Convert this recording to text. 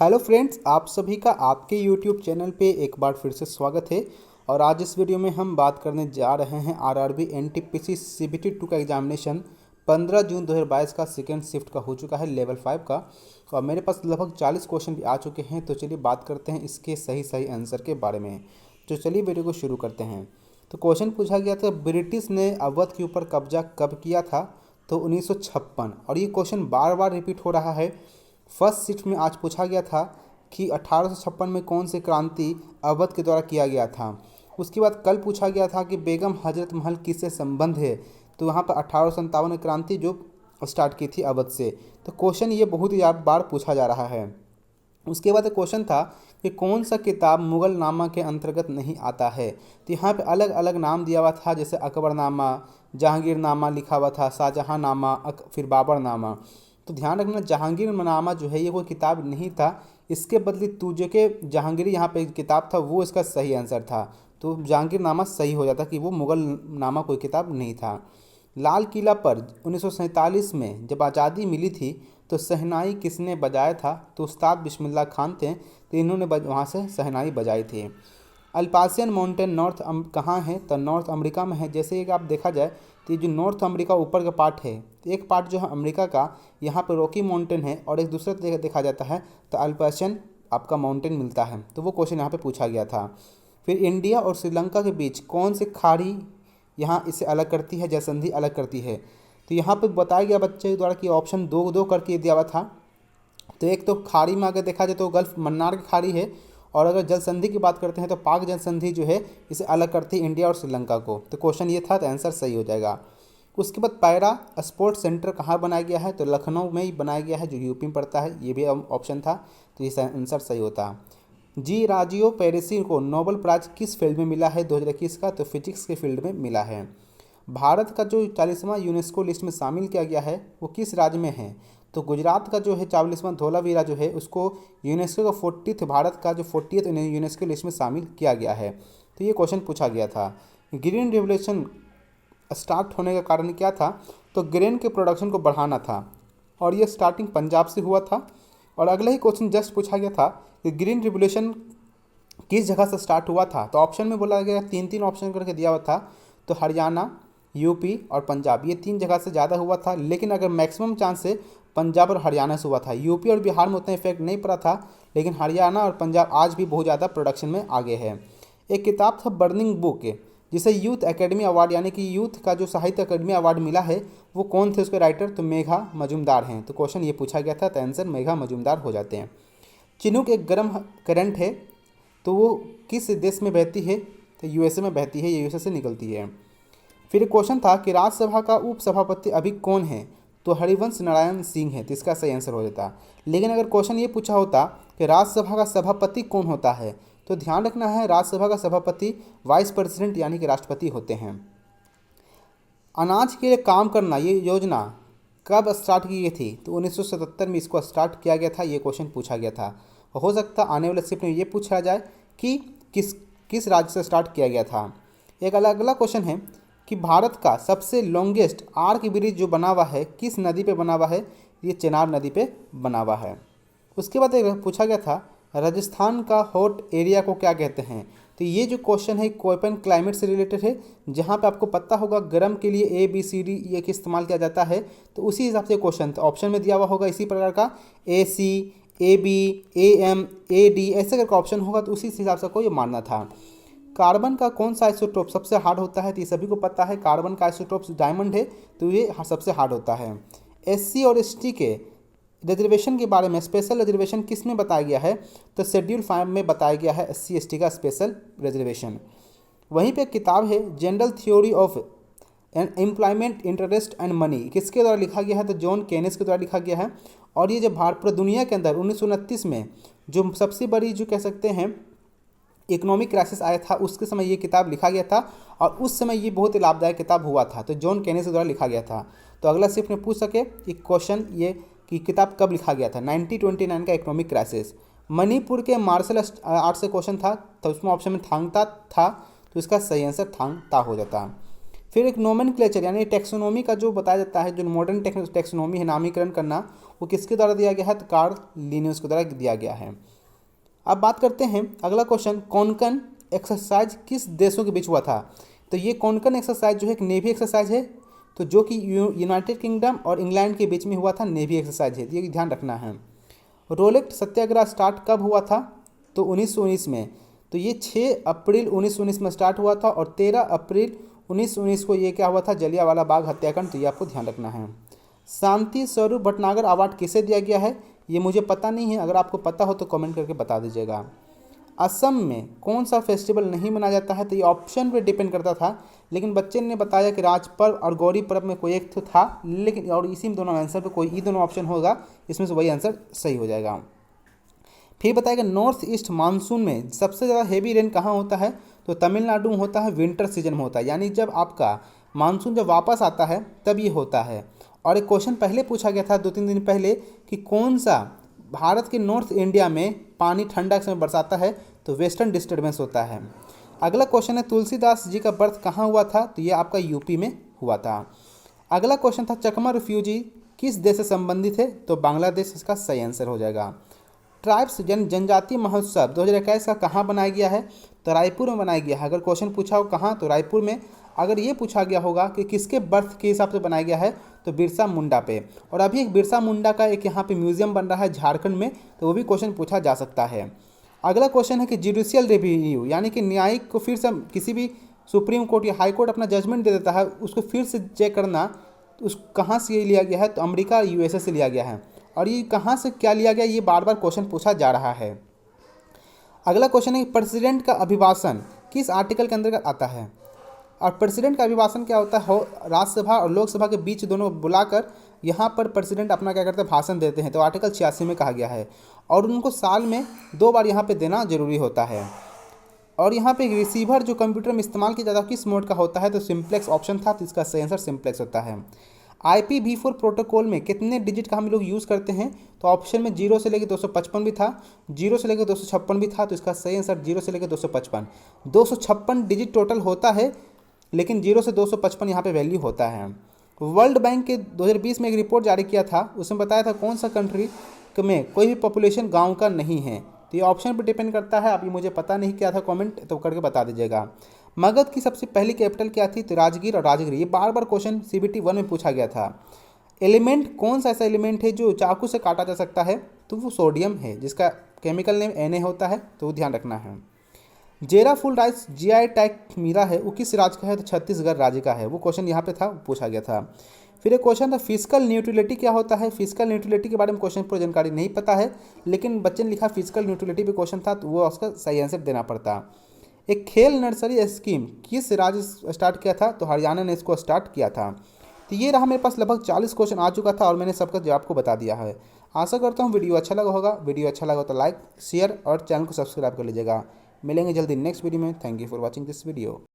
Hello friends, आप सभी का आपके यूट्यूब चैनल पे एक बार फिर से स्वागत है। और आज इस वीडियो में हम बात करने जा रहे हैं आरआरबी एनटीपीसी सीबीटी 2 का एग्जामिनेशन 15 जून 2022 का सेकेंड शिफ्ट का हो चुका है, लेवल 5 का। और मेरे पास लगभग 40 क्वेश्चन भी आ चुके हैं। तो चलिए बात करते हैं इसके सही सही आंसर के बारे में। तो चलिए वीडियो को शुरू करते हैं। तो क्वेश्चन पूछा गया था, ब्रिटिश ने अवध के ऊपर कब्जा कब किया था? तो 1956। और ये क्वेश्चन बार बार रिपीट हो रहा है। फर्स्ट शिफ्ट में आज पूछा गया था कि 1856 में कौन सी क्रांति अवध के द्वारा किया गया था। उसके बाद कल पूछा गया था कि बेगम हजरत महल किससे संबंध है। तो यहाँ पर 1857 में क्रांति जो स्टार्ट की थी अवध से। तो क्वेश्चन ये बहुत ही बार पूछा जा रहा है। उसके बाद क्वेश्चन था कि कौन सा किताब मुगल नामा के अंतर्गत नहीं आता है। तो यहाँ पे अलग अलग नाम दिया हुआ था, जैसे अकबरनामा, जहांगीरनामा लिखा हुआ था, शाहजहांनामा, फिर बाबरनामा। तो ध्यान रखना, जहांगीरनामा जो है ये कोई किताब नहीं था। इसके बदले तुझे के जहांगीरी यहाँ पे किताब था, वो इसका सही आंसर था। तो जहांगीरनामा सही हो जाता कि वो मुगल नामा कोई किताब नहीं था। लाल किला पर 1947 में जब आज़ादी मिली थी तो शहनाई किसने बजाया था? तो उस्ताद बिस्मिल्लाह खान थे। तो इन्होंने वहाँ से शहनाई बजाई थी। अल्पासियन माउंटेन कहाँ है? तो नॉर्थ अमेरिका में है। जैसे कि आप देखा जाए तो ये जो नॉर्थ अमेरिका ऊपर का पार्ट है, एक पार्ट जो है अमेरिका का, यहाँ पर रॉकी माउंटेन है, और एक दूसरा देखा जाता है तो अल्पासियन आपका माउंटेन मिलता है। तो वो क्वेश्चन यहाँ पे पूछा गया था। फिर इंडिया और श्रीलंका के बीच कौन सी खाड़ी यहाँ इसे अलग करती है, जयसंधि अलग करती है? तो यहाँ पे बताया गया बच्चे द्वारा कि ऑप्शन दो दो करके दिया हुआ था। तो एक तो खाड़ी में अगर देखा जाए तो गल्फ मन्नार की खाड़ी है, और अगर जल संधि की बात करते हैं तो पाक जल संधि जो है इसे अलग करती है इंडिया और श्रीलंका को। तो क्वेश्चन ये था, तो आंसर सही हो जाएगा। उसके बाद पैरा स्पोर्ट्स सेंटर कहाँ बनाया गया है? तो लखनऊ में ही बनाया गया है, जो यूपी में पड़ता है। ये भी ऑप्शन था, तो ये आंसर सही होता। जी राजियो पेरिसी को नोबेल प्राइज किस फील्ड में मिला है 2021 का? तो फिजिक्स के फील्ड में मिला है। भारत का जो 40वां यूनेस्को लिस्ट में शामिल किया गया है वो किस राज्य में है? तो गुजरात का जो है 40वां धोलावीरा जो है उसको यूनेस्को का 40th, भारत का जो 40th यूनेस्को लिस्ट में शामिल किया गया है। तो ये क्वेश्चन पूछा गया था। ग्रीन रिवोल्यूशन स्टार्ट होने का कारण क्या था? तो ग्रेन के प्रोडक्शन को बढ़ाना था, और ये स्टार्टिंग पंजाब से हुआ था। और अगला ही क्वेश्चन जस्ट पूछा गया था कि ग्रीन रिवोल्यूशन किस जगह से स्टार्ट हुआ था। तो ऑप्शन में बोला गया, तीन तीन ऑप्शन करके दिया हुआ था। तो हरियाणा, यूपी और पंजाब, ये तीन जगह से ज़्यादा हुआ था। लेकिन अगर मैक्सिमम चांस से पंजाब और हरियाणा से हुआ था। यूपी और बिहार में उतना इफेक्ट नहीं पड़ा था, लेकिन हरियाणा और पंजाब आज भी बहुत ज़्यादा प्रोडक्शन में आगे है। एक किताब था बर्निंग बुक, जिसे यूथ एकेडमी अवार्ड यानी कि यूथ का जो साहित्य अकेडमी अवार्ड मिला है, वो कौन थे उसके राइटर? तो मेघा मजुमदार हैं। तो क्वेश्चन ये पूछा गया था, तो आंसर मेघा मजुमदार हो जाते हैं। चिनूक एक गर्म करंट है, तो वो किस देश में बहती है? तो यूएसए में बहती है, ये यूएसए से निकलती है। फिर क्वेश्चन था कि राज्यसभा का उपसभापति अभी कौन है? तो हरिवंश नारायण सिंह है। तो इसका सही आंसर हो जाता। लेकिन अगर क्वेश्चन ये पूछा होता कि राज्यसभा का सभापति कौन होता है, तो ध्यान रखना है, राज्यसभा का सभापति वाइस प्रेसिडेंट यानी कि राष्ट्रपति होते हैं। अनाज के लिए काम करना, ये योजना कब स्टार्ट की गई थी? तो 1977 में इसको स्टार्ट किया गया था। ये क्वेश्चन पूछा गया था। हो सकता आने वाले शिफ्ट में ये पूछा जाए कि किस किस राज्य से स्टार्ट किया गया था। एक अगला क्वेश्चन है कि भारत का सबसे लॉन्गेस्ट आर्क ब्रिज जो बना हुआ है किस नदी पे बना हुआ है? ये चिनाब नदी पे बना हुआ है। उसके बाद एक पूछा गया था, राजस्थान का हॉट एरिया को क्या कहते हैं? तो ये जो क्वेश्चन है कोपेन क्लाइमेट से रिलेटेड है, जहाँ पे आपको पता होगा गर्म के लिए ABCD ये कि इस्तेमाल किया जाता है। तो उसी हिसाब से क्वेश्चन ऑप्शन में दिया हुआ होगा इसी प्रकार का, AC, AB, AM, AD ऐसे करके ऑप्शन होगा। तो उसी हिसाब से को ये मानना था। कार्बन का कौन सा आइसोटोप सबसे हार्ड होता है? तो ये सभी को पता है, कार्बन का आइसोटोप डायमंड है, तो ये सबसे हार्ड होता है। SC और ST के रिजर्वेशन के बारे में, स्पेशल रिजर्वेशन किस में बताया गया है? तो शेड्यूल 5 में बताया गया है SC ST का स्पेशल रिजर्वेशन। वहीं पे एक किताब है general theory of employment, interest and money, किसके द्वारा लिखा गया है? तो जॉन केनेस के द्वारा लिखा गया है। और ये जो पूरे दुनिया के अंदर 1929 में जो सबसे बड़ी जो कह सकते हैं इकोनॉमिक क्राइसिस आया था, उसके समय ये किताब लिखा गया था, और उस समय ये बहुत ही लाभदायक किताब हुआ था। तो जॉन केनेस के द्वारा लिखा गया था। तो अगला शिफ्ट में पूछ सके कि क्वेश्चन ये कि किताब कब लिखा गया था? 1929 का इकोनॉमिक क्राइसिस। मणिपुर के मार्शल आर्ट से क्वेश्चन था, तो उसमें ऑप्शन में थांगता था, तो इसका सही आंसर थांगता हो जाता। फिर एक नोमेनक्लेचर यानी टेक्सोनोमी का जो बताया जाता है, जो मॉडर्न टेक्सोनोमी है नामीकरण करना, वो किसके द्वारा दिया गया है, तो कार्ल लिनियस के द्वारा दिया गया है। अब बात करते हैं अगला क्वेश्चन, कोंकण एक्सरसाइज किस देशों के बीच हुआ था। तो ये कोंकण एक्सरसाइज जो है एक नेवी एक्सरसाइज है, तो जो कि यूनाइटेड किंगडम और इंग्लैंड के बीच में हुआ था, नेवी एक्सरसाइज है, ये ध्यान रखना है। रोलेट सत्याग्रह स्टार्ट कब हुआ था, तो 1919 में। तो ये 6 अप्रैल 1919 में स्टार्ट हुआ था और 13 अप्रैल 1919 को ये क्या हुआ था, जलियांवाला बाग हत्याकांड, तो ये आपको ध्यान रखना है। शांति स्वरूप भटनागर अवार्ड किसे दिया गया है, ये मुझे पता नहीं है, अगर आपको पता हो तो कमेंट करके बता दीजिएगा। असम में कौन सा फेस्टिवल नहीं मनाया जाता है, तो ये ऑप्शन पे डिपेंड करता था, लेकिन बच्चे ने बताया कि राज पर्व और गौरी पर्व में कोई एक तो था, लेकिन और इसी में दोनों आंसर पे कोई ही दोनों ऑप्शन होगा, इसमें से वही आंसर सही हो जाएगा। फिर बताएगा नॉर्थ ईस्ट मानसून में सबसे ज़्यादा हेवी रेन कहाँ होता है, तो तमिलनाडु में होता है, विंटर सीजन में होता है, यानी जब आपका मानसून जब वापस आता है तब ये होता है। और एक क्वेश्चन पहले पूछा गया था 2-3 दिन पहले कि कौन सा भारत के नॉर्थ इंडिया में पानी ठंडा के समय बरसाता है, तो वेस्टर्न डिस्टर्बेंस होता है। अगला क्वेश्चन है तुलसीदास जी का बर्थ कहाँ हुआ था, तो ये आपका यूपी में हुआ था। अगला क्वेश्चन था चकमा रिफ्यूजी किस देश से संबंधित है, तो बांग्लादेश इसका सही आंसर हो जाएगा। ट्राइब्स जनजातीय महोत्सव 2021 का कहाँ बनाया गया है, तो रायपुर में बनाया गया है। अगर क्वेश्चन पूछा हो कहाँ, तो रायपुर में। अगर ये पूछा गया होगा कि किसके बर्थ के हिसाब से बनाया गया है, तो बिरसा मुंडा पे। और अभी एक बिरसा मुंडा का एक यहाँ पे म्यूजियम बन रहा है झारखंड में, तो वो भी क्वेश्चन पूछा जा सकता है। अगला क्वेश्चन है कि जुडिशियल रिव्यू, यानी कि न्यायिक को फिर से किसी भी सुप्रीम कोर्ट या हाई कोर्ट अपना जजमेंट दे देता है, उसको फिर से चेक करना, उस कहाँ से ये लिया गया है, तो अमेरिका यूएसए से लिया गया है। और ये कहाँ से क्या लिया गया, ये बार बार क्वेश्चन पूछा जा रहा है। अगला क्वेश्चन है प्रेसिडेंट का अभिभाषण किस आर्टिकल के अंतर्गत आता है। और प्रेसिडेंट का अभिभाषण क्या होता है, राज्यसभा और लोकसभा के बीच दोनों बुलाकर यहाँ पर प्रेसिडेंट अपना क्या करते हैं, भाषण देते हैं, तो आर्टिकल 86 में कहा गया है। और उनको साल में 2 बार यहाँ पे देना जरूरी होता है। और यहाँ पे रिसीवर जो कंप्यूटर में इस्तेमाल किया जाता है किस मोड का होता है, तो सिंप्लेक्स ऑप्शन था, तो इसका सही आंसर सिंप्लेक्स होता है। IPv4 प्रोटोकॉल में कितने डिजिट का हम लोग यूज़ करते हैं, तो ऑप्शन में 0 से लेकर 255 भी था, 0 से लेकर 256 भी था, तो इसका सही आंसर 0 से लेकर 255। 256 डिजिट टोटल होता है, लेकिन 0 से 255 यहाँ पे वैल्यू होता है। वर्ल्ड बैंक के 2020 में एक रिपोर्ट जारी किया था, उसमें बताया था कौन सा कंट्री में कोई भी पॉपुलेशन गाँव का नहीं है, तो ये ऑप्शन पर डिपेंड करता है। अभी मुझे पता नहीं क्या था, कमेंट तो करके बता दीजिएगा। मगध की सबसे पहली कैपिटल क्या थी, तो राजगीर और राजगिरी, ये बार बार क्वेश्चन CBT 1 में पूछा गया था। एलिमेंट कौन सा ऐसा एलिमेंट है जो चाकू से काटा जा सकता है, तो वो सोडियम है, जिसका केमिकल नेम Na होता है, तो वो ध्यान रखना है। जेरा फुल राइस GI टैग मिला है, वो किस राज्य का है, तो छत्तीसगढ़ राज्य का है। वो क्वेश्चन यहाँ पे था, पूछा गया था। फिर एक क्वेश्चन था फिजिकल न्यूट्रलिटी क्या होता है। फिजिकल न्यूट्रलिटी के बारे में क्वेश्चन पूरी जानकारी नहीं पता है, लेकिन बच्चे ने लिखा फिजिकल न्यूट्रलिटी पे क्वेश्चन था, तो वो उसका सही आंसर देना पड़ता। एक खेल नर्सरी स्कीम किस राज्य स्टार्ट किया था, तो हरियाणा ने इसको स्टार्ट किया था। तो ये रहा मेरे पास लगभग 40 क्वेश्चन आ चुका था और मैंने सबका जवाब को बता दिया है। आशा करता हूँ वीडियो अच्छा लगा होगा। वीडियो अच्छा लगा तो लाइक शेयर और चैनल को सब्सक्राइब कर लीजिएगा। मिलेंगे जल्दी नेक्स्ट वीडियो में। Thank you for watching this video.